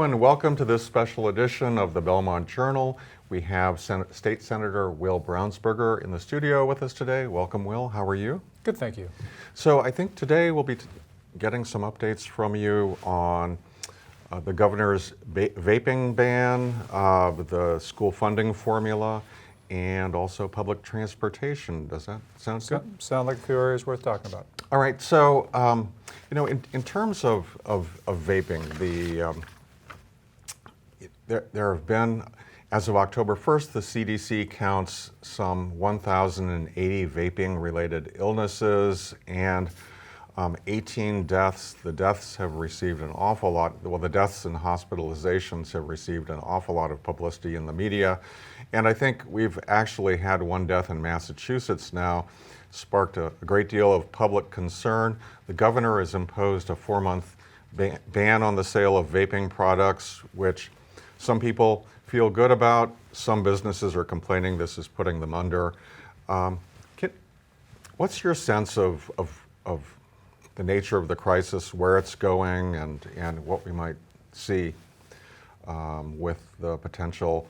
Hello and welcome to this special edition of the Belmont Journal. We have State Senator Will Brownsberger in the studio with us today. Welcome, Will. How are you? Good, thank you. So I think today we'll be getting some updates from you on the governor's vaping ban, the school funding formula, and also public transportation. Does that sound good? Sound like a few areas worth talking about. All right. So, in terms of vaping, there have been, as of October 1st, the CDC counts some 1,080 vaping-related illnesses and 18 deaths. The deaths have received an awful lot, well, the deaths and hospitalizations have received an awful lot of publicity in the media. And I think we've actually had one death in Massachusetts now, sparked a great deal of public concern. The governor has imposed a 4-month ban on the sale of vaping products, which some people feel good about. Some businesses are complaining this is putting them under. What's your sense of the nature of the crisis, where it's going, and what we might see with the potential,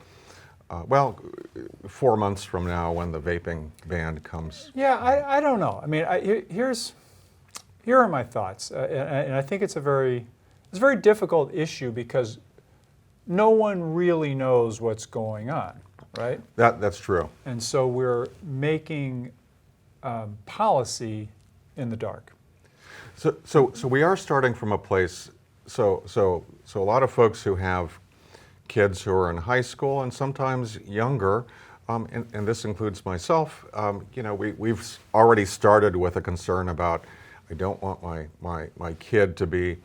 4 months from now when the vaping ban comes? Yeah, I don't know. I mean, here are my thoughts, and I think it's a very difficult issue because no one really knows what's going on, right? That's true. And so we're making policy in the dark. So we are starting from a place. So a lot of folks who have kids who are in high school and sometimes younger, and this includes myself. We've already started with a concern about, I don't want my kid to be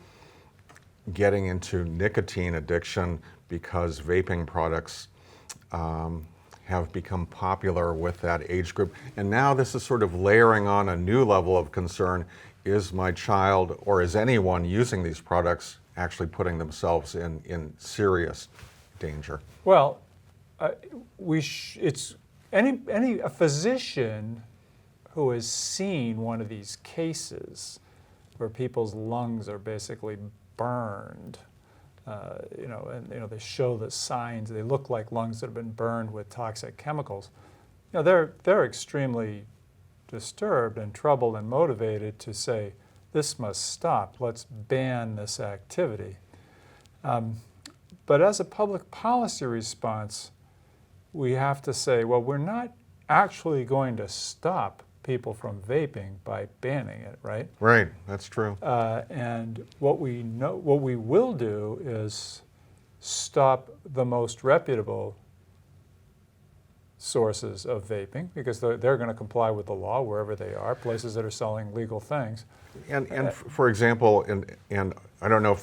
getting into nicotine addiction because vaping products have become popular with that age group. And now this is sort of layering on a new level of concern. Is my child or is anyone using these products actually putting themselves in serious danger? Well, it's a physician who has seen one of these cases where people's lungs are basically burned, they show the signs. They look like lungs that have been burned with toxic chemicals. They're extremely disturbed and troubled and motivated to say, this must stop. Let's ban this activity. But as a public policy response, we have to say, well, we're not actually going to stop people from vaping by banning it, right? Right, that's true. And what we will do is stop the most reputable sources of vaping because they're going to comply with the law wherever they are, places that are selling legal things. And for example, and I don't know if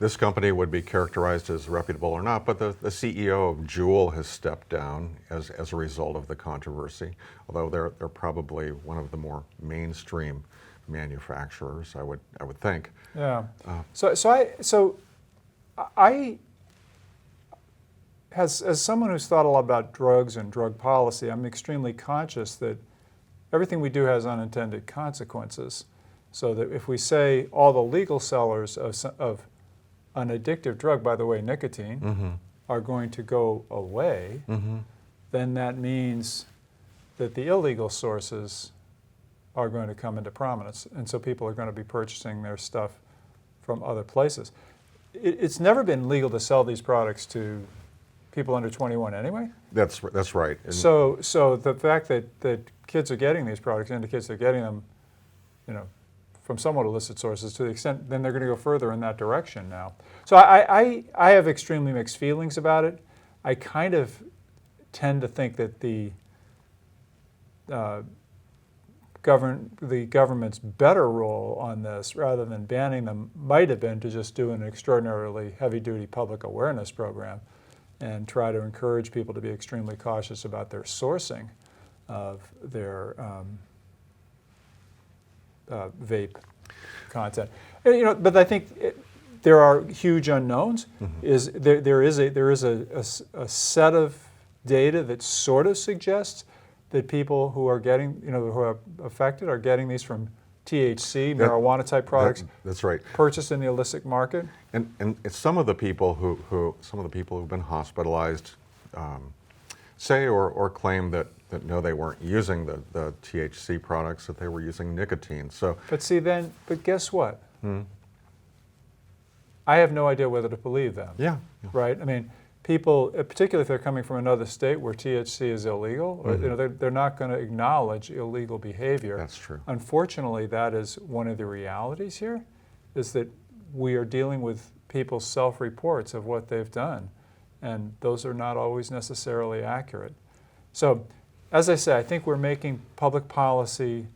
this company would be characterized as reputable or not, but the CEO of Juul has stepped down as a result of the controversy, although they're probably one of the more mainstream manufacturers, I would think. Yeah. So I as someone who's thought a lot about drugs and drug policy, I'm extremely conscious that everything we do has unintended consequences. So that if we say all the legal sellers of an addictive drug, by the way, nicotine, mm-hmm. are going to go away, mm-hmm. then that means that the illegal sources are going to come into prominence. And so people are going to be purchasing their stuff from other places. It's never been legal to sell these products to people under 21 anyway. That's right. And so the fact that kids are getting these products indicates they're getting them, from somewhat illicit sources. To the extent, then they're going to go further in that direction now. So I have extremely mixed feelings about it. I kind of tend to think that the government's better role on this, rather than banning them, might have been to just do an extraordinarily heavy-duty public awareness program and try to encourage people to be extremely cautious about their sourcing of their vape content. But I think there are huge unknowns. mm-hmm. There is a set of data that sort of suggests that people who are getting, who are affected are getting these from THC, marijuana-type products, That's right. purchased in the illicit market. And it's some of the people who've been hospitalized say or claim that no, they weren't using the THC products, that they were using nicotine. So, But guess what? I have no idea whether to believe them. yeah. Right? I mean, people, particularly if they're coming from another state where THC is illegal, or, they're not going to acknowledge illegal behavior. That's true. Unfortunately, that is one of the realities here, is that we are dealing with people's self-reports of what they've done, and those are not always necessarily accurate. So, as I say, I think we're making public policy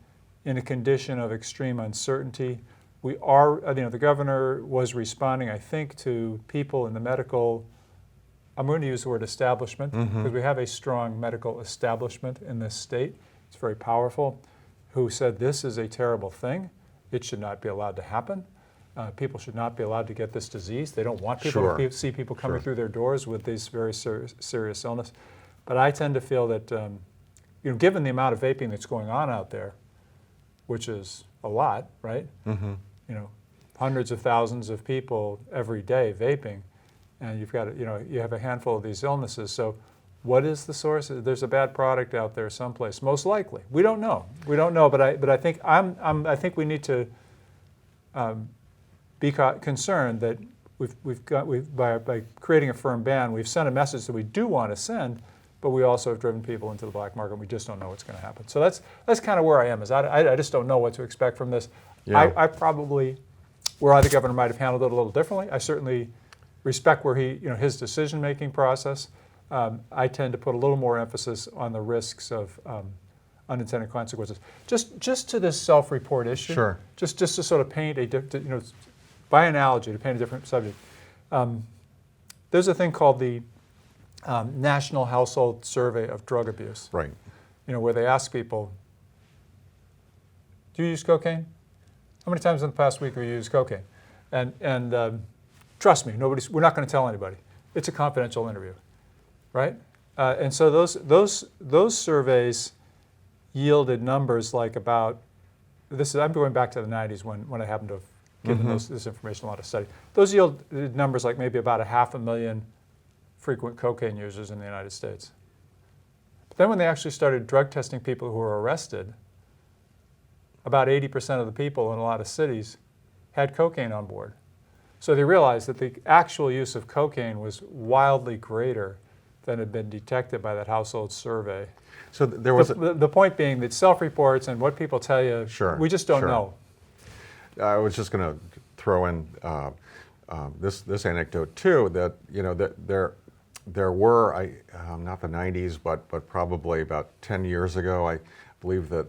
in a condition of extreme uncertainty. We are, the governor was responding, I think, to people in the medical, I'm going to use the word establishment, because we have a strong medical establishment in this state. It's very powerful, who said this is a terrible thing. It should not be allowed to happen. People should not be allowed to get this disease. They don't want people to see people coming through their doors with these very serious illness. But I tend to feel that, given the amount of vaping that's going on out there, which is a lot, right? Hundreds of thousands of people every day vaping, and you've got, you have a handful of these illnesses. So what is the source? There's a bad product out there someplace, most likely. We don't know. But I think I think we need to be concerned that by creating a firm ban, we've sent a message that we do want to send, but we also have driven people into the black market, and we just don't know what's going to happen. So that's kind of where I am. Is I just don't know what to expect from this. Yeah. I probably, where the governor might have handled it a little differently. I certainly respect where his decision-making process. I tend to put a little more emphasis on the risks of unintended consequences. Just to this self-report issue. Sure. Just to sort of paint by analogy, to paint a different subject. There's a thing called the National Household Survey of Drug Abuse. Right. Where they ask people, do you use cocaine? How many times in the past week have you used cocaine? And trust me, we're not going to tell anybody. It's a confidential interview, right? And so those surveys yielded numbers like about, I'm going back to the 90s when I happened to have given this information a lot of study. Those yielded numbers like maybe about 500,000 frequent cocaine users in the United States. But then when they actually started drug testing people who were arrested, about 80% of the people in a lot of cities had cocaine on board. So they realized that the actual use of cocaine was wildly greater than had been detected by that household survey. So there was the point being that self-reports and what people tell you, we just don't know. I was just going to throw in this anecdote too, that that there were not the 90s, but probably about 10 years ago, I believe that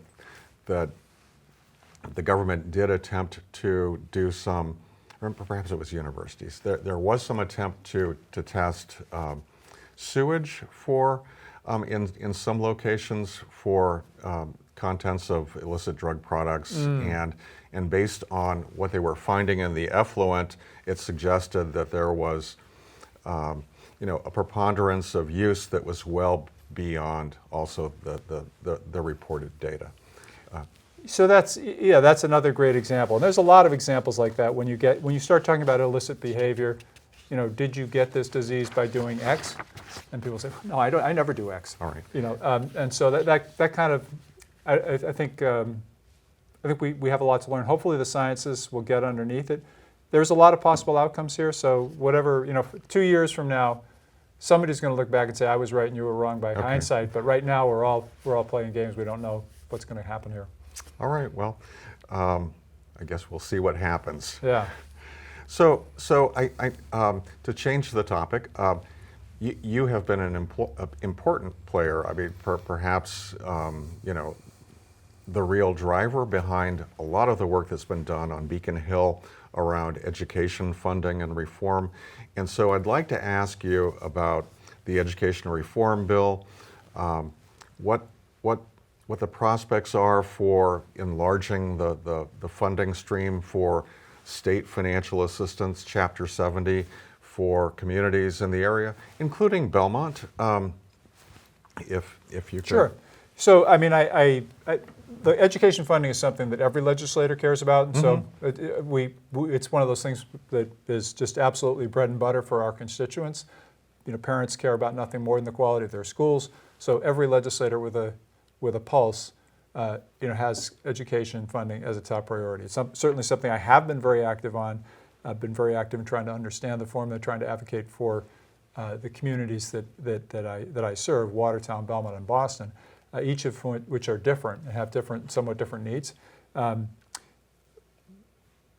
the government did attempt to do some, or perhaps it was universities. There was some attempt to test sewage for in some locations for contents of illicit drug products, and based on what they were finding in the effluent, it suggested that there was a preponderance of use that was well beyond also the reported data. So that's another great example. And there's a lot of examples like that when you start talking about illicit behavior. Did you get this disease by doing X? And people say, no, I never do X. All right. And so that kind of, I think we have a lot to learn. Hopefully the sciences will get underneath it. There's a lot of possible outcomes here. So whatever, 2 years from now, somebody's going to look back and say, I was right and you were wrong by hindsight. But right now we're all playing games. We don't know what's going to happen here. All right. Well, I guess we'll see what happens. Yeah. So I to change the topic, you have been an important player. I mean, perhaps the real driver behind a lot of the work that's been done on Beacon Hill around education funding and reform. And so I'd like to ask you about the education reform bill, what the prospects are for enlarging the funding stream for state financial assistance, Chapter 70, for communities in the area, including Belmont, if you could. Sure. So, I mean, the education funding is something that every legislator cares about, and so it's one of those things that is just absolutely bread and butter for our constituents. You know, parents care about nothing more than the quality of their schools. So every legislator with a pulse, you know, has education funding as a top priority. It's certainly something I have been very active on. I've been very active in trying to understand the formula, trying to advocate for the communities that I serve, Watertown, Belmont, and Boston, each of which are different and have somewhat different needs.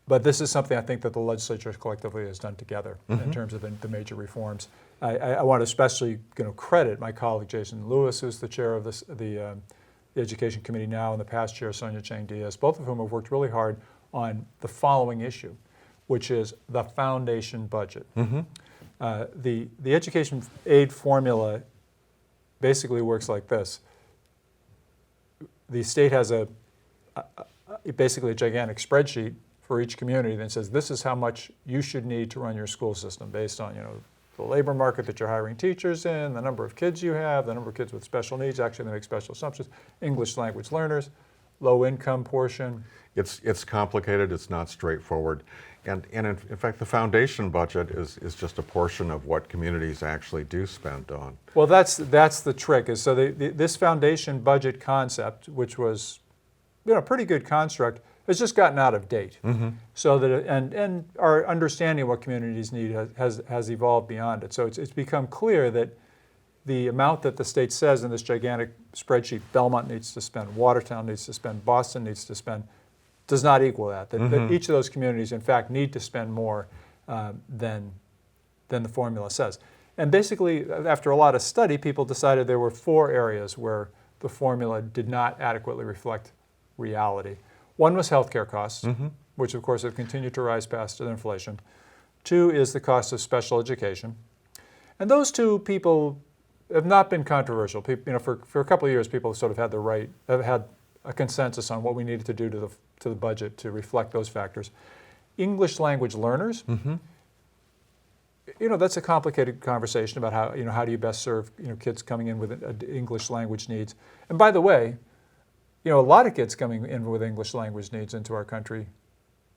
But this is something I think that the legislature collectively has done together in terms of the major reforms. I want to especially credit my colleague Jason Lewis, who's the chair of the Education Committee now, and the past chair Sonia Chang Diaz, both of whom have worked really hard on the following issue, which is the foundation budget. The education aid formula basically works like this. The state has basically a gigantic spreadsheet for each community that says this is how much you should need to run your school system based on the labor market that you're hiring teachers in, the number of kids you have, the number of kids with special needs. Actually, they make special assumptions. English language learners, low income portion. It's complicated. It's not straightforward. And in fact, the foundation budget is just a portion of what communities actually do spend on. Well, that's the trick. Is so this foundation budget concept, which was a pretty good construct, has just gotten out of date. So that and our understanding of what communities need has evolved beyond it. So it's become clear that the amount that the state says in this gigantic spreadsheet, Belmont needs to spend, Watertown needs to spend, Boston needs to spend, does not equal that. That each of those communities, in fact, need to spend more than the formula says. And basically, after a lot of study, people decided there were 4 areas where the formula did not adequately reflect reality. One was healthcare costs, which of course have continued to rise past inflation. 2 is the cost of special education. And those 2 people have not been controversial. People, for a couple of years, people have sort of have had a consensus on what we needed to do to the budget to reflect those factors. English language learners, that's a complicated conversation about how do you best serve kids coming in with English language needs. And by the way, a lot of kids coming in with English language needs into our country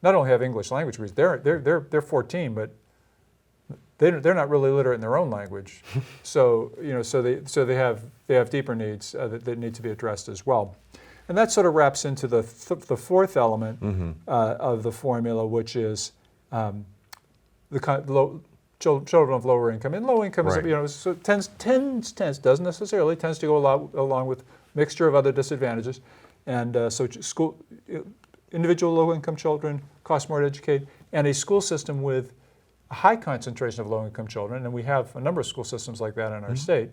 not only have English language needs, they're 14, but they're not really literate in their own language. So they have deeper needs that need to be addressed as well. And that sort of wraps into the 4th element of the formula, which is children of lower income. And low income is, doesn't necessarily, tends to go along with mixture of other disadvantages. And so individual low-income children cost more to educate, and a school system with a high concentration of low-income children, and we have a number of school systems like that in our state,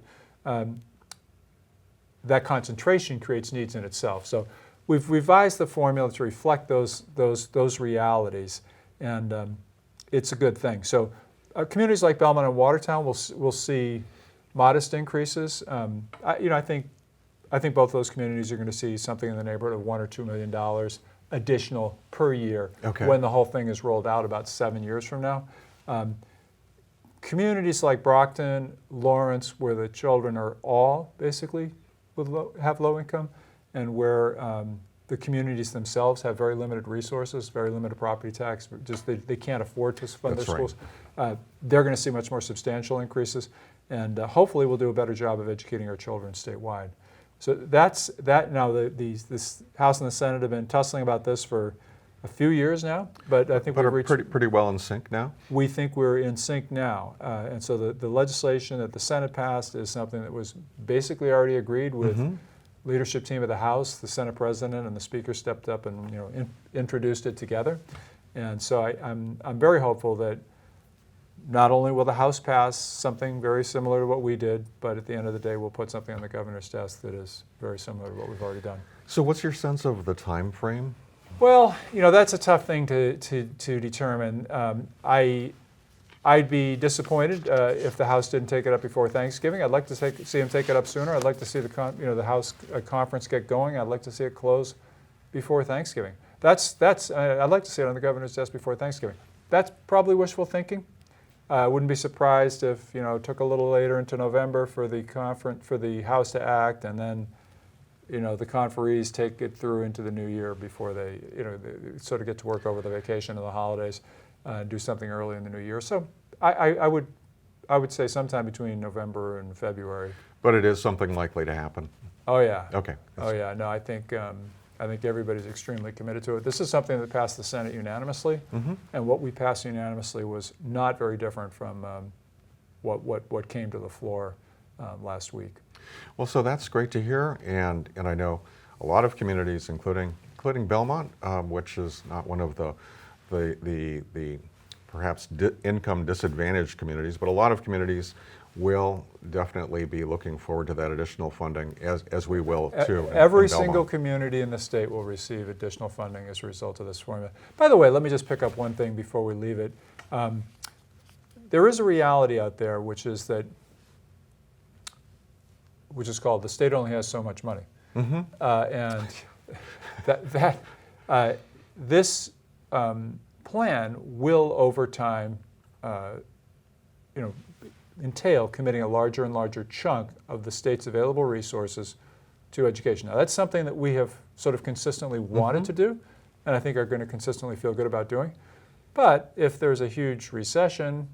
that concentration creates needs in itself. So we've revised the formula to reflect those realities, and it's a good thing. So communities like Belmont and Watertown will see modest increases. I think both those communities are going to see something in the neighborhood of $1 or $2 million additional per year when the whole thing is rolled out about 7 years from now. Communities like Brockton, Lawrence, where the children are all basically have low income, and where the communities themselves have very limited resources, very limited property tax, just they can't afford to fund their schools. They're going to see much more substantial increases, and hopefully we'll do a better job of educating our children statewide. So that's that. Now this House and the Senate have been tussling about this for a few years now, but I think we've reached pretty well in sync now. We think we're in sync now, and so the legislation that the Senate passed is something that was basically already agreed with. Leadership team of the House, the Senate President, and the Speaker stepped up and introduced it together, and so I'm very hopeful that not only will the House pass something very similar to what we did, but at the end of the day, we'll put something on the governor's desk that is very similar to what we've already done. So what's your sense of the time frame? Well, that's a tough thing to determine. I'd be disappointed if the House didn't take it up before Thanksgiving. I'd like to see them take it up sooner. I'd like to see the House conference get going. I'd like to see it close before Thanksgiving. I'd like to see it on the governor's desk before Thanksgiving. That's probably wishful thinking. I wouldn't be surprised if it took a little later into November for the House to act, and then the conferees take it through into the new year before they sort of get to work over the vacation and the holidays, do something early in the new year. So I would say sometime between November and February. But it is something likely to happen. Oh yeah. Okay. Oh yeah. No, I think everybody's extremely committed to it. This is something that passed the Senate unanimously, and what we passed unanimously was not very different from what came to the floor last week. Well, so that's great to hear, and I know a lot of communities, including Belmont, which is not one of the perhaps income disadvantaged communities, but a lot of communities will definitely be looking forward to that additional funding, as we will too. Every in Belmont. single community in the state will receive additional funding as a result of this formula. By the way, let me just pick up one thing before we leave it. There is a reality out there, which is called the state only has so much money, and this plan will over time, entail committing a larger and larger chunk of the state's available resources to education. Now, that's something that we have sort of consistently wanted to do, and I think are going to consistently feel good about doing. But if there's a huge recession,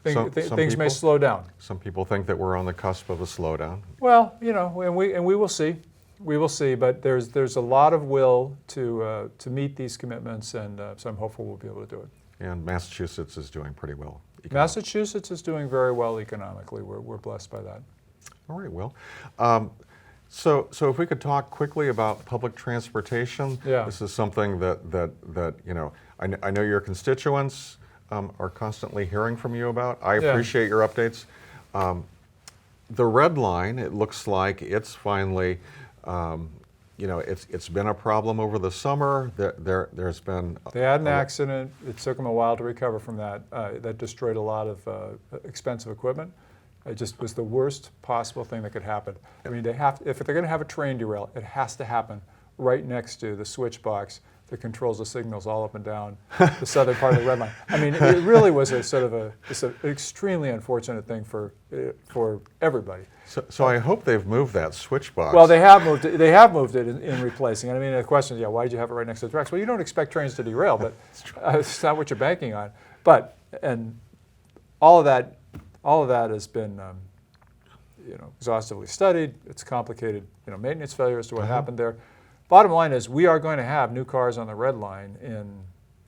things may slow down. Some people think that we're on the cusp of a slowdown. Well, and we will see. We will see, but there's a lot of will to meet these commitments, and so I'm hopeful we'll be able to do it. And Massachusetts is doing pretty well. Massachusetts is doing very well economically. We're blessed by that. All right, Will. So if we could talk quickly about public transportation. Yeah. This is something that I know your constituents are constantly hearing from you about. I appreciate your updates. The red line, it looks like it's finally, it's been a problem over the summer. There's been... They had an accident. It took them a while to recover from that. That destroyed a lot of expensive equipment. It just was the worst possible thing that could happen. I mean, if they're going to have a train derail, it has to happen right next to the switch box that controls the signals all up and down the southern part of the red line. I mean, it really was it's an extremely unfortunate thing for everybody. So I hope they've moved that switch box. Well, they have moved it. They have moved it in replacing it. I mean, the question is, why did you have it right next to the tracks? Well, you don't expect trains to derail, but it's not what you're banking on. But all of that has been, exhaustively studied. It's complicated, maintenance failure as to what happened there. Bottom line is, we are going to have new cars on the red line in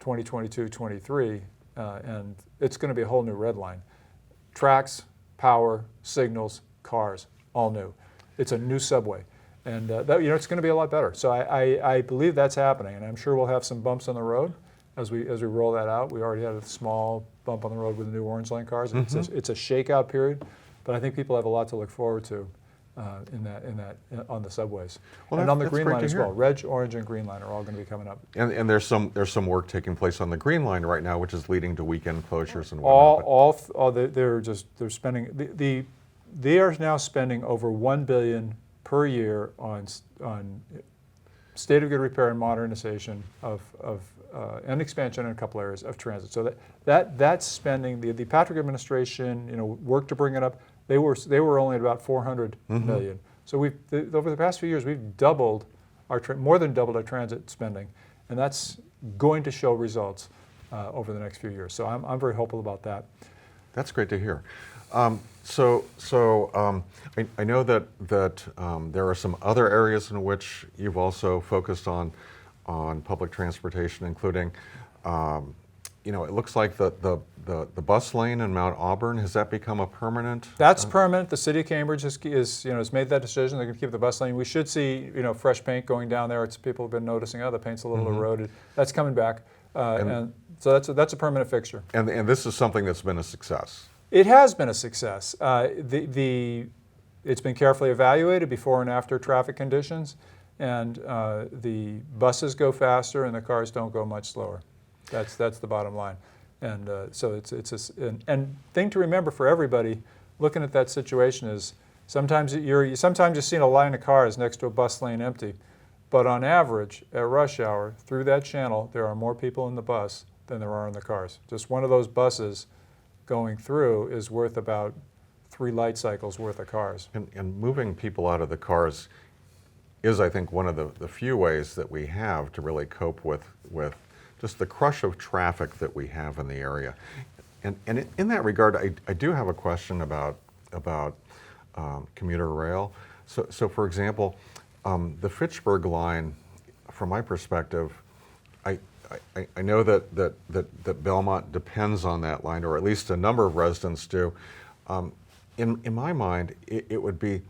2022, 23, and it's going to be a whole new red line. Tracks, power, signals, cars, all new. It's a new subway, and it's going to be a lot better. So I believe that's happening, and I'm sure we'll have some bumps on the road as we roll that out. We already had a small bump on the road with the new Orange Line cars. It's a shakeout period, but I think people have a lot to look forward to on the subways, well, and on the Green Line as hear. well. Red, Orange, and Green Line are all going to be coming up. And there's some work taking place on the Green Line right now, which is leading to weekend closures and whatnot. They're spending they are now spending over $1 billion per year on state of good repair and modernization and expansion in a couple areas of transit. So that's spending. The Patrick administration, worked to bring it up. They were only at about $400 million. So over the past few years, we've more than doubled our transit spending, and that's going to show results over the next few years. So I'm very hopeful about that. That's great to hear. I know that there are some other areas in which you've also focused on public transportation, including, it looks like the bus lane in Mount Auburn. Has that become a permanent? That's permanent. The city of Cambridge has made that decision. They're going to keep the bus lane. We should see fresh paint going down there. People have been noticing, the paint's a little eroded. That's coming back, and so that's a permanent fixture. And this is something that's been a success. It has been a success. It's been carefully evaluated before and after traffic conditions, and the buses go faster and the cars don't go much slower. That's the bottom line. And so it's thing to remember for everybody looking at that situation is sometimes you're seeing a line of cars next to a bus lane empty, but on average at rush hour through that channel there are more people in the bus than there are in the cars. Just one of those buses going through is worth about 3 light cycles worth of cars. And moving people out of the cars is, I think, one of the few ways that we have to really cope with just the crush of traffic that we have in the area. And in that regard, I do have a question about commuter rail. So for example, the Fitchburg line, from my perspective, I know that Belmont depends on that line, or at least a number of residents do. In my mind, it would be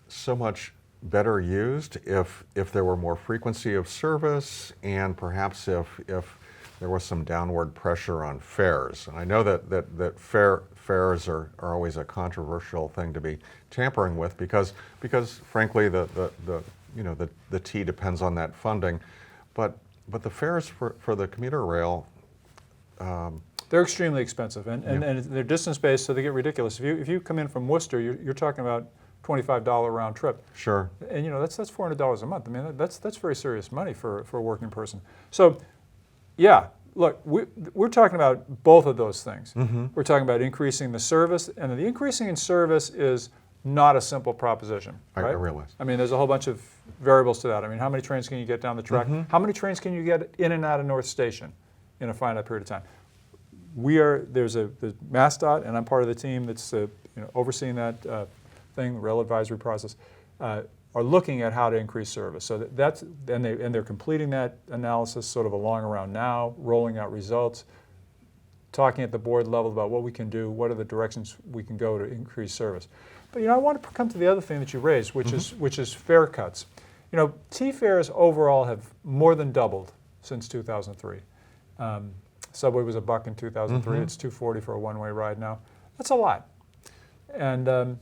so much better used if there were more frequency of service, and perhaps if there was some downward pressure on fares. And I know that fares are always a controversial thing to be tampering with, because frankly the T depends on that funding, but the fares for the commuter rail, they're extremely expensive, and they're distance based, so they get ridiculous. If you come in from Worcester, you're talking about $25 round trip. Sure. And that's $400 a month. I mean, that's very serious money for a working person. So, yeah, look, we're talking about both of those things. Mm-hmm. We're talking about increasing the service, and the increasing in service is not a simple proposition. Right? I realize. I mean, there's a whole bunch of variables to that. I mean, how many trains can you get down the track? Mm-hmm. How many trains can you get in and out of North Station in a finite period of time? There's MassDOT, and I'm part of the team that's overseeing that thing, the rail advisory process, are looking at how to increase service. So they're completing that analysis sort of along around now, rolling out results, talking at the board level about what we can do, what are the directions we can go to increase service. But I want to come to the other thing that you raised, which is fare cuts. T fares overall have more than doubled since 2003. Subway was $1 in 2003. It's $2.40 for a one-way ride now. That's a lot. And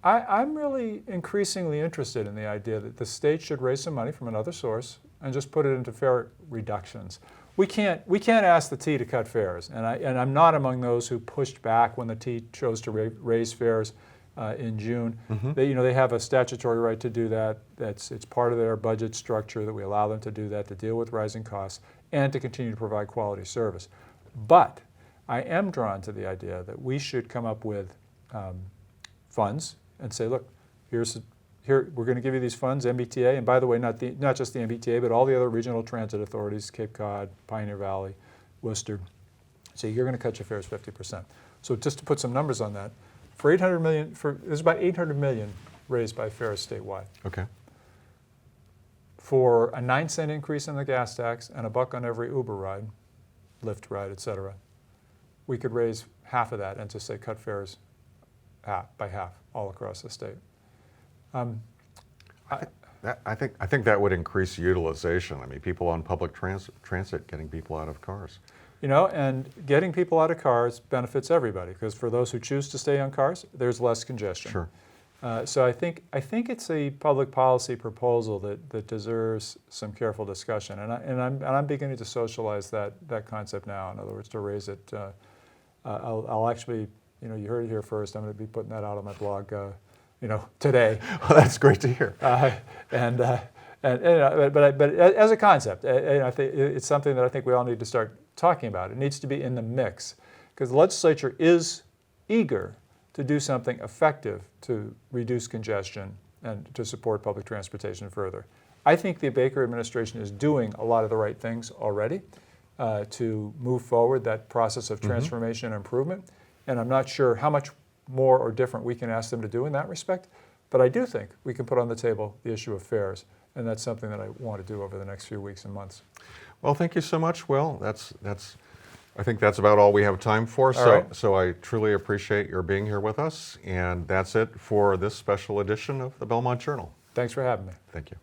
I'm really increasingly interested in the idea that the state should raise some money from another source and just put it into fare reductions. We can't ask the T to cut fares, and I'm not among those who pushed back when the T chose to raise fares in June. Mm-hmm. They have a statutory right to do that. It's part of their budget structure that we allow them to do that, to deal with rising costs and to continue to provide quality service. But I am drawn to the idea that we should come up with funds and say, look, here we're going to give you these funds, MBTA, and by the way, not just the MBTA, but all the other regional transit authorities, Cape Cod, Pioneer Valley, Worcester. So you're going to cut your fares 50%. So just to put some numbers on that, for $800 million, there's about $800 million raised by fares statewide. Okay. For a 9-cent increase in the gas tax and $1 on every Uber ride, Lyft ride, et cetera, we could raise half of that and just say cut fares by half all across the state. I think that would increase utilization. I mean, people on public transit getting people out of cars. And getting people out of cars benefits everybody, because for those who choose to stay on cars, there's less congestion. Sure. So I think it's a public policy proposal that deserves some careful discussion, and I'm beginning to socialize that concept now. In other words, to raise it. I'll actually, you heard it here first. I'm going to be putting that out on my blog, today. Well, that's great to hear. But as a concept, I think it's something that I think we all need to start talking about. It needs to be in the mix, because the legislature is eager to do something effective to reduce congestion and to support public transportation further. I think the Baker administration is doing a lot of the right things already to move forward that process of transformation and improvement, and I'm not sure how much more or different we can ask them to do in that respect, but I do think we can put on the table the issue of fares, and that's something that I want to do over the next few weeks and months. Well, thank you so much, Will. I think that's about all we have time for. So I truly appreciate your being here with us, and that's it for this special edition of the Belmont Journal. Thanks for having me. Thank you.